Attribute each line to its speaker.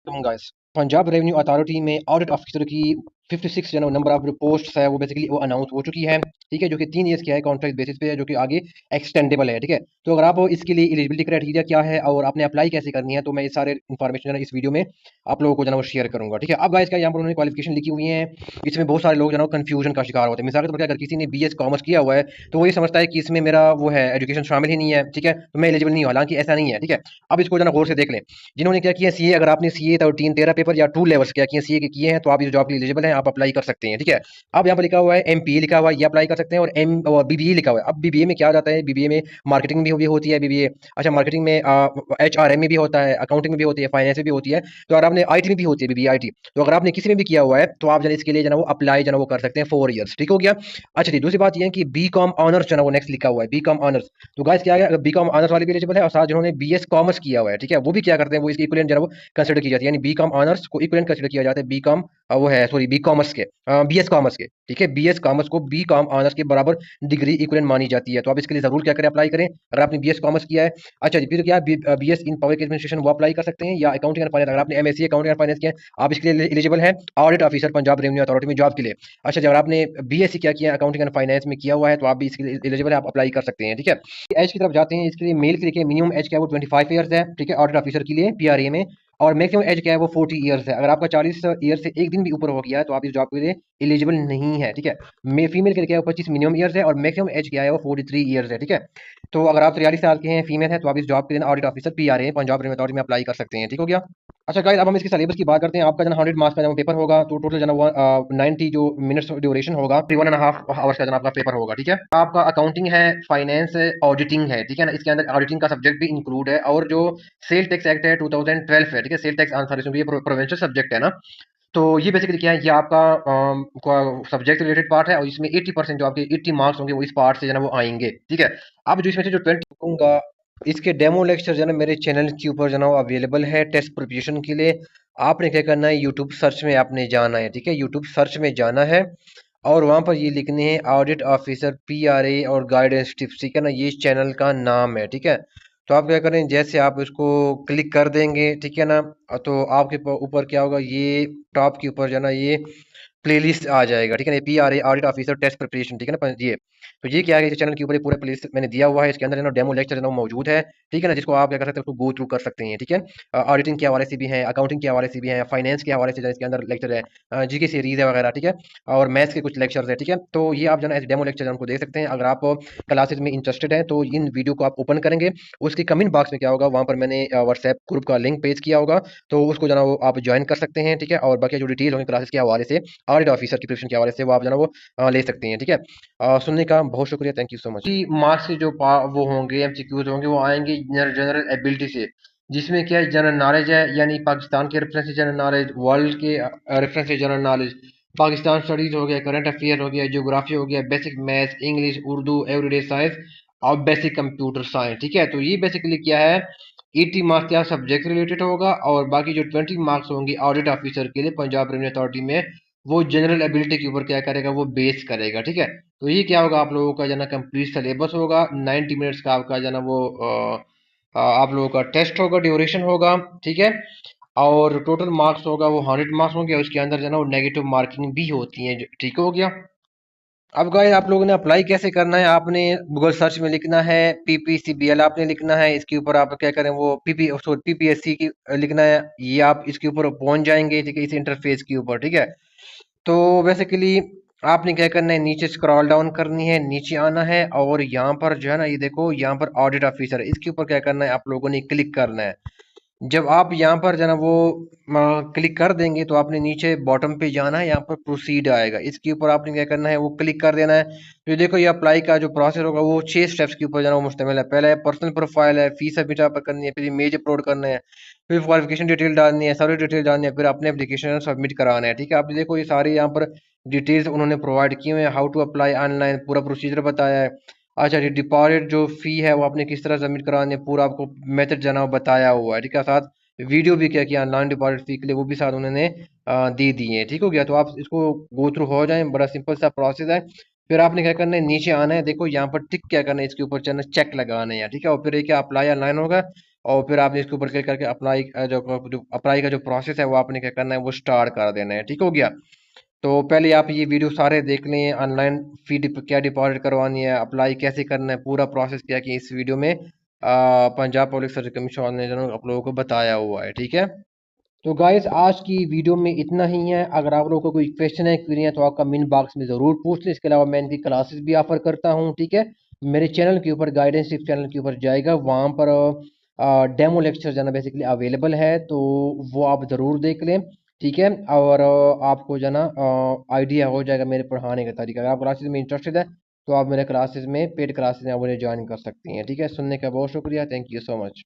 Speaker 1: Guys, Punjab revenue authority में audit officer की 56 जो नंबर ऑफ पोस्ट है वो बेसिकली वो अनाउंस हो चुकी है। ठीक है, जो कि 3 ईयर्स की है, कॉन्ट्रैक्ट बेसिस पे है, जो कि आगे एक्सटेंडेबल है। ठीक है, तो अगर आप इसके लिए एलिजिबिलिटी क्राइटेरिया क्या है और आपने अप्लाई कैसे करनी है, तो मैं ये सारे इन्फॉर्मेशन जो है इस वीडियो में आप लोगों को जो है वो शेयर करूंगा। ठीक है, अब गाइस क्या यहाँ पर उन्होंने क्वालिफिकेशन लिखी हुई है, इसमें बहुत सारे लोग जो है कंफ्यूजन का शिकार होते हैं। मिसाल के तौर पर अगर किसी ने बीएस कॉमर्स किया हुआ है तो वो ये समझता है कि इसमें मेरा वो है एजुकेशन शामिल ही नहीं है। ठीक है, तो मैं एलिजिबल नहीं हूँ, हालांकि ऐसा नहीं है। ठीक है, अब इसको जो है गौर से देख लें। जिन्होंने क्या किया सीए, अगर आपने सीए 13 पेपर या 2 लेवल्स क्या किए सीए के किए हैं तो आप इस जॉब के लिए एलिजिबल हैं, आप अप्लाई कर सकते हैं। ठीक है, अब यहाँ पर लिखा हुआ है एमपीए लिखा हुआ है, ये अप्लाई कर सकते हैं, और एम और बीबीए लिखा हुआ है। अब बीबीए में क्या जाता है, बीबीए में मार्केटिंग भी होती है बीबीए। अच्छा, मार्केटिंग में एचआरएम में भी होता है, अकाउंटिंग में भी होती है, फाइनेंस में भी होती है। तो अगर आपने आईटी में भी होती है बीबीए आईटी, तो अगर आपने किसी में भी किया हुआ है तो आप जो इसके लिए जो वो अप्लाई जो वो कर सकते हैं 4 ईयर्स। ठीक हो गया। अच्छा जी, दूसरी बात ये है कि बी कॉम ऑनर्स जो है वो नेक्स्ट लिखा हुआ है, बी कॉम ऑनर्स। तो गाइस क्या है, बी कॉम ऑनर्स वाले भी एलिजिबल है, और साथ जिन्होंने बीएस कॉमर्स किया हुआ है, ठीक है, वो भी क्या करते हैं, वो इसकी इक्विवेलेंट जो है वो कंसीडर की जाती है। यानी बी कॉम ऑनर्स को इक्विवेलेंट कंसीडर किया जाता है बी कॉम वो है सॉरी बी कॉमर्स के, बीएस कॉमर्स के। ठीक है, बीएस कॉमर्स को बी कॉम ऑनर्स के बराबर डिग्री इक्विवेलेंट मानी जाती है। तो आप इसके लिए जरूर क्या करें, अप्लाई करें अगर आपने बीएस कॉमर्स किया है। अच्छा जी, फिर क्या बीएस इन पब्लिक एडमिनिस्ट्रेशन वो अप्लाई कर सकते हैं, या अकाउंटिंग एंड फाइनेंस, अगर आपने एमएससी अकाउंटिंग एंड फाइनेंस किया है आप इसके लिए एलिजिबल हैं audit officer Punjab revenue authority में जॉब के लिए। अच्छा जी, अगर आपने बीएससी क्या किया अकाउंटिंग एंड फाइनेंस में किया हुआ है तो आप भी इसके लिए एलिजिबल है, आप अप्लाई कर सकते हैं। ठीक है, एज की तरफ जाते हैं। इसके लिए मेल के लिए मिनिमम एज क्या है वो 25 ईयर्स है। ठीक है, ऑडिट ऑफिसर के लिए पीआरए में। और मैक्सिमम एज क्या है वो 40 ईयर्स है। अगर आपका 40 ईयर से एक दिन भी ऊपर हो गया है तो आप इस जॉब के लिए एलिजिबल नहीं है। ठीक है, फीमेल के लिए क्या है 25 मिनिमम ईयर्स है, और मैक्सिमम एज क्या है वो 43 ईयर्स है। ठीक है, तो अगर आप 43 साल के हैं, फीमेल है, तो आप इस जॉब के लिए audit officer PRA Punjab revenue authority में अप्लाई कर सकते हैं। ठीक हो गया। अच्छा गाइस, अब हम इसके सिलेबस की बात करते हैं। आपका जो 100 मार्क्स का जो पेपर होगा, तो टोटल जो 90 जो मिनट्स ड्यूरेशन होगा, 1.5 आवर्स का जो आपका पेपर होगा। ठीक है, आपका अकाउंटिंग है, फाइनेंस है, ऑडिटिंग है। ठीक है ना, इसके अंदर ऑडिटिंग का सब्जेक्ट भी इंक्लूड है, और जो सेल टैक्स एक्ट है 2012 है। ठीक है, सेल टैक्स आंसर, ये प्रोविंशियल सब्जेक्ट है ना। तो ये बेसिकली क्या है, ये आपका सब्जेक्ट रिलेटेड पार्ट है, और इसमें 80% जो आपके 80 मार्क्स होंगे वो इस पार्ट से जो है वो आएंगे। ठीक है, अब जो इसमें से जो 20 दूंगा, इसके डेमो लेक्चर जो है ना मेरे चैनल के ऊपर जो है ना अवेलेबल है टेस्ट प्रिपरेशन के लिए। आपने क्या करना है, यूट्यूब सर्च में आपने जाना है। ठीक है, यूट्यूब सर्च में जाना है, और वहां पर ये लिखने हैं ऑडिट ऑफिसर पीआरए और गाइडेंस टिप्स। ठीक है ना, ये चैनल का नाम है। ठीक है, तो आप क्या करें, जैसे आप इसको क्लिक कर देंगे, ठीक है ना, तो आपके ऊपर क्या होगा, ये टॉप के ऊपर जो है ना ये प्लेलिस्ट आ जाएगा। ठीक है ना, PRA audit officer test preparation. ठीक है ना, ये तो ये क्या है, इस चैनल के ऊपर ये पूरा प्लेलिस्ट मैंने दिया हुआ है। इसके अंदर ना डेमो लेक्चर है ना वो मौजूद है। ठीक है ना, जिसको आप क्या कर सकते हैं, उसको गो थ्रू कर सकते हैं। ठीक है, ऑडिटिंग के हवाले से भी है, अकाउंटिंग के हवाले से भी है, फाइनेंस के हवाले से इसके अंदर लेक्चर है, जीके सीरीज है वगैरह। ठीक है, और मैथ्स के कुछ लेक्चर्स है। ठीक है, तो ये आप जो है डेमो लेक्चर उनको देख सकते हैं। अगर आप क्लासेस में इंटरेस्टेड हैं तो इन वीडियो को आप ओपन करेंगे, उसके कमेंट बॉक्स में क्या होगा, वहां पर मैंने व्हाट्सएप ग्रुप का लिंक पेज किया होगा, तो उसको जो है वो आप ज्वाइन कर सकते हैं। ठीक है, और बाकी जो डिटेल होंगे क्लासेस के हवाले से, ऑडिट ऑफिसर की प्रिपरेशन के हवाले से, वो आप जो है वो ले सकते हैं। ठीक है, सुनने का बहुत शुक्रिया, thank you so much. Marks से जो वो होंगे एमसीक्यूज होंगे वो आएंगे जनरल एबिलिटी से, जिसमें क्या है जनरल नॉलेज है, यानी पाकिस्तान के रेफरेंस से जनरल नॉलेज, वर्ल्ड के रेफरेंस से जनरल नॉलेज, पाकिस्तान स्टडीज हो गया, करंट अफेयर हो गया, ज्योग्राफी हो गया, basic maths, English, Urdu, everyday science, और बेसिक कंप्यूटर साइंस। ठीक है, तो ये बेसिकली क्या है, 80 मार्क्स क्या सब्जेक्ट रिलेटेड होगा, और बाकी जो 20 मार्क्स होंगे ऑडिट ऑफिसर के लिए पंजाब रेवेन्यू अथॉरिटी में, वो जनरल एबिलिटी के ऊपर क्या करेगा, वो बेस करेगा। ठीक है, तो ये क्या होगा, आप लोगों का जो ना कंप्लीट सिलेबस होगा, 90 मिनट्स का आपका जो ना वो आप लोगों का टेस्ट होगा, ड्यूरेशन होगा। ठीक है, और टोटल मार्क्स होगा वो 100 मार्क्स होंगे, और उसके अंदर जो है ना वो नेगेटिव मार्किंग भी होती है। ठीक हो गया। अब गाइस, आप लोगों ने अप्लाई कैसे करना है, आपने गूगल सर्च में लिखना है पीपीसीबीएल, आपने लिखना है, इसके ऊपर आप क्या करें वो पीपीएससी की लिखना है, ये आप इसके ऊपर पहुंच जाएंगे। ठीक है, इस इंटरफेस के ऊपर। ठीक है, तो बेसिकली आपने क्या करना है, नीचे स्क्रॉल डाउन करनी है, नीचे आना है, और यहाँ पर जो है ना ये देखो, यहाँ पर ऑडिट ऑफिसर है, इसके ऊपर क्या करना है, आप लोगों ने क्लिक करना है। जब आप यहाँ पर जो है ना वो क्लिक कर देंगे तो आपने नीचे बॉटम पे जाना है, यहाँ पर प्रोसीड आएगा, इसके ऊपर आपने क्या करना है, वो क्लिक कर देना है। तो देखो, ये अप्लाई का जो प्रोसेस होगा वो 6 स्टेप्स के ऊपर जो है ना वो मुश्तमिल है। पहले पर्सनल प्रोफाइल है, फीस सबमिट आप करनी है, फिर इमेज अपलोड करना है, फिर क्वालिफिकेशन डिटेल डालनी है, सारी डिटेल डालनी है, फिर अपने एप्लीकेशन सबमिट कराना है। ठीक है, आप देखो ये सारी यहाँ पर डिटेल्स उन्होंने प्रोवाइड किए हुए हैं, हाउ टू अप्लाई ऑनलाइन पूरा प्रोसीजर बताया है। अच्छा जी, डिपॉजिट जो फी है वो आपने किस तरह सबमिट करानी है, पूरा आपको मेथड जो है ना वो बताया हुआ है। ठीक है, साथ वीडियो भी क्या किया नॉन डिपॉजिट फी के लिए, वो भी साथ उन्होंने दे दिए हैं। ठीक हो गया, तो आप इसको गो थ्रू हो जाएं, बड़ा सिंपल सा प्रोसेस है। फिर आपने क्या करना है, नीचे आना है, देखो यहाँ पर टिक क्या करना है, इसके ऊपर चलना चेक लगाना है, ठीक है। और फिर ये क्या अप्लाई ऑनलाइन होगा, और फिर आपने इसके ऊपर क्लिक करके अप्लाई जो अप्लाई का जो प्रोसेस है वो आपने क्या करना है, वो स्टार्ट कर देना है, ठीक हो गया। तो पहले आप ये वीडियो सारे देख लें, ऑनलाइन फी क्या डिपॉजिट करवानी है, अप्लाई कैसे करना है, पूरा प्रोसेस क्या कि इस वीडियो में पंजाब पब्लिक सर्विस कमीशन ने आप लोगों को बताया हुआ है, ठीक है। तो गाइस आज की वीडियो में इतना ही है। अगर आप लोगों को कोई क्वेश्चन है, क्वेरी है, तो आप कमेंट बॉक्स में ज़रूर पूछ लें। इसके अलावा मैं इनकी क्लासेस भी ऑफर करता हूँ, ठीक है। मेरे चैनल के ऊपर गाइडेंस चैनल के ऊपर जाएगा, वहाँ पर डेमो लेक्चर जो है ना बेसिकली अवेलेबल है, तो वो आप ज़रूर देख लें, ठीक है। और आपको जो है ना आइडिया हो जाएगा मेरे पढ़ाने का तरीका। अगर आप क्लासेस में इंटरेस्टेड है तो आप मेरे क्लासेस में पेड क्लासेस हैं, आप उन्हें ज्वाइन कर सकती हैं, ठीक है। सुनने का बहुत शुक्रिया, थैंक यू सो मच।